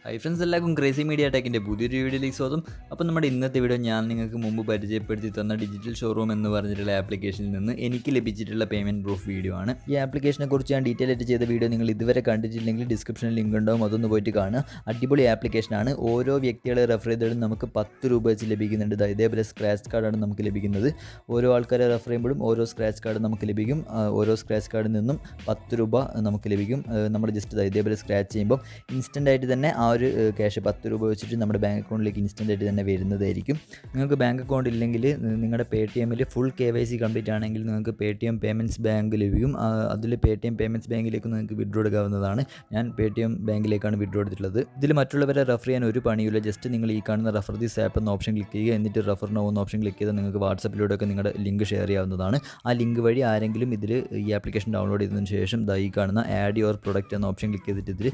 Hi friends, എല്ലാവർക്കും crazy media ടെക്കിൻ്റെ പുതിയൊരു വീഡിയോയിലേക്ക് സ്വാഗതം. അപ്പോൾ നമ്മുടെ ഇന്നത്തെ വീഡിയോ ഞാൻ നിങ്ങൾക്ക് മുമ്പ് പരിചയപ്പെടുത്തി തന്ന ഡിജിറ്റൽ ഷോറൂം എന്ന് പറഞ്ഞിട്ടുള്ള ആപ്ലിക്കേഷനിൽ നിന്ന് എനിക്ക് ലഭിച്ചിട്ടുള്ള പേയ്മെൻറ്റ് പ്രൂഫ് വീഡിയോ ആണ്. ഈ ആപ്ലിക്കേഷനെ കുറിച്ച് ഞാൻ ഡീറ്റെയിൽ ആയിട്ട് ചെയ്ത വീഡിയോ നിങ്ങൾ ഇതുവരെ കണ്ടിട്ടില്ലെങ്കിൽ ഡിസ്ക്രിപ്ഷനിൽ ലിങ്ക് ഉണ്ടാവും, അതൊന്ന് പോയിട്ട് കാണുക. അടിപൊളി ആപ്ലിക്കേഷനാണ്. ഓരോ വ്യക്തികളെ റെഫർ ചെയ്തിട്ടും നമുക്ക് 10 രൂപ വെച്ച് ലഭിക്കുന്നുണ്ട്. ഇതേപോലെ സ്ക്രാച്ച് കാർഡാണ് നമുക്ക് ലഭിക്കുന്നത്. ഓരോ ആൾക്കാരെ റെഫർ ചെയ്യുമ്പോഴും ഓരോ സ്ക്രാച്ച് കാർഡ് നമുക്ക് ലഭിക്കും. ഓരോ സ്ക്രാച്ച് കാർഡിൽ നിന്നും 10 രൂപ നമുക്ക് ലഭിക്കും. നമ്മൾ ജസ്റ്റ് ഇതേപോലെ സ്ക്രാച്ച് ചെയ്യുമ്പോൾ ഇൻസ്റ്റൻ്റ് ആയിട്ട് തന്നെ ആ ഒരു ക്യാഷ് 10 രൂപ വെച്ചിട്ട് നമ്മുടെ ബാങ്ക് അക്കൗണ്ടിലേക്ക് ഇൻസ്റ്റൻ്റ് ആയിട്ട് തന്നെ വരുന്നതായിരിക്കും. നിങ്ങൾക്ക് ബാങ്ക് അക്കൗണ്ട് ഇല്ലെങ്കിൽ നിങ്ങളുടെ Paytmൽ ഫുൾ KYC കംപ്ലീറ്റ് ആണെങ്കിൽ നിങ്ങൾക്ക് Paytm പേയ്മെൻറ്റ്സ് ബാങ്ക് ലഭിക്കും. അതിൽ Paytm പേയ്മെൻറ്റ്സ് ബാങ്കിലേക്ക് നിങ്ങൾക്ക് വിഡ്രോ എടുക്കാവുന്നതാണ്. ഞാൻ Paytm ബാങ്കിലേക്കാണ് വിഡ്രോ എടുത്തിട്ടുള്ളത്. ഇതിൽ മറ്റുള്ളവരെ റെഫർ ചെയ്യാൻ ഒരു പണിയില്ല. ജസ്റ്റ് നിങ്ങൾ ഈ കാണുന്ന റെഫർ ദിസ് ആപ്പ് എന്ന ഓപ്ഷൻ ക്ലിക്ക് ചെയ്യുക. എന്നിട്ട് റെഫർ നൗ എന്ന ഓപ്ഷൻ ക്ലിക്ക് ചെയ്താൽ നിങ്ങൾക്ക് വാട്സപ്പിലൂടെയൊക്കെ നിങ്ങളുടെ ലിങ്ക് ഷെയർ ചെയ്യാവുന്നതാണ്. ആ ലിങ്ക് വഴി ആരെങ്കിലും ഇതിൽ ഈ ആപ്ലിക്കേഷൻ ഡൗൺലോഡ് ചെയ്തതിന് ശേഷം ഈ കാണുന്ന ആഡ് യുവർ പ്രൊഡക്റ്റ് എന്ന ഓപ്ഷൻ ക്ലിക്ക് ചെയ്തിട്ട് ഇതിൽ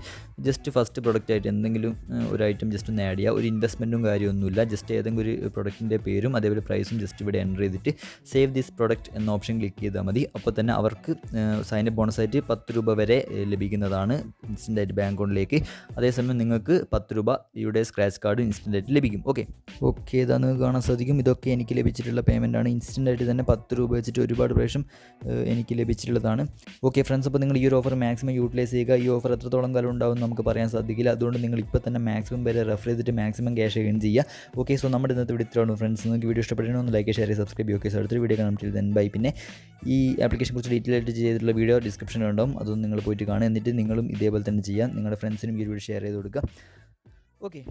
ജസ്റ്റ് ഫസ്റ്റ് പ്രൊഡക്റ്റ് ആയിട്ട് എന്തെങ്കിലും ഒരു ഐറ്റം ജസ്റ്റ് ഒന്ന് ആഡ് ചെയ്യുക. ഒരു ഇൻവെസ്റ്റ്മെൻറ്റും കാര്യമൊന്നുമില്ല. ജസ്റ്റ് ഏതെങ്കിലും ഒരു പ്രൊഡക്റ്റിൻ്റെ പേരും അതേപോലെ പ്രൈസും ജസ്റ്റ് ഇവിടെ എൻ്റർ ചെയ്തിട്ട് സേവ് ദിസ് പ്രൊഡക്റ്റ് എന്ന ഓപ്ഷൻ ക്ലിക്ക് ചെയ്താൽ മതി. അപ്പോൾ തന്നെ അവർക്ക് സൈനപ്പ് ബോണസായിട്ട് 10 രൂപ വരെ ലഭിക്കുന്നതാണ് ഇൻസ്റ്റൻ്റായിട്ട് ബാങ്ക് അക്കൗണ്ടിലേക്ക്. അതേസമയം നിങ്ങൾക്ക് 10 രൂപ ഇവിടെ സ്ക്രാച്ച് കാർഡ് ഇൻസ്റ്റൻ്റായിട്ട് ലഭിക്കും. ഓക്കെ ഇതാണ് കാണാൻ സാധിക്കും. ഇതൊക്കെ എനിക്ക് ലഭിച്ചിട്ടുള്ള പേയ്മെൻറ്റാണ്. ഇൻസ്റ്റൻ്റായിട്ട് തന്നെ 10 രൂപ വെച്ചിട്ട് ഒരുപാട് പ്രാവശ്യം എനിക്ക് ലഭിച്ചിട്ടുള്ളതാണ്. ഓക്കെ ഫ്രണ്ട്സ്, അപ്പോൾ നിങ്ങൾ ഈ ഒരു ഓഫർ മാക്സിമം യൂട്ടിലൈസ് ചെയ്യുക. ഈ ഓഫർ എത്രത്തോളം കാലം ഉണ്ടാവും നമുക്ക് പറയാൻ സാധിക്കില്ല. അതുകൊണ്ട് നിങ്ങൾ ഇപ്പോൾ തന്നെ മാക്സിമം വരെ റെഫർ ചെയ്തിട്ട് മാക്സിമം ക്യാഷ് ഏൺ ചെയ്യുക. ഓക്കെ, സോ നമ്മുടെ ഇന്നത്തെ വീഡിയോ ഇത്രയാണ് ഫ്രണ്ട്സ്. നിങ്ങൾക്ക് വീഡിയോ ഇഷ്ടപ്പെട്ടാൽ ഒന്ന് ലൈക്ക്, ഷെയർ, സബ്സ്ക്രൈബ് ചെയ്യുക. ഓക്കെ, സോ അടുത്തൊരു വീഡിയോ കാണാം. Then bye. പിന്നെ ഈ ആപ്ലിക്കേഷൻ കുറിച്ച് ഡീറ്റെയിൽ ആയിട്ട് ചെയ്തിട്ടുള്ള വീഡിയോ ഡിസ്ക്രിപ്ഷനിൽ ഉണ്ടാവും, അതൊന്നും നിങ്ങൾ പോയിട്ട് കാണുക. എന്നിട്ട് നിങ്ങളും ഇതേപോലെ തന്നെ ചെയ്യാം. നിങ്ങളുടെ ഫ്രണ്ട്സിനും ഈ വീഡിയോ ഷെയർ ചെയ്ത് കൊടുക്കുക. ഓക്കെ.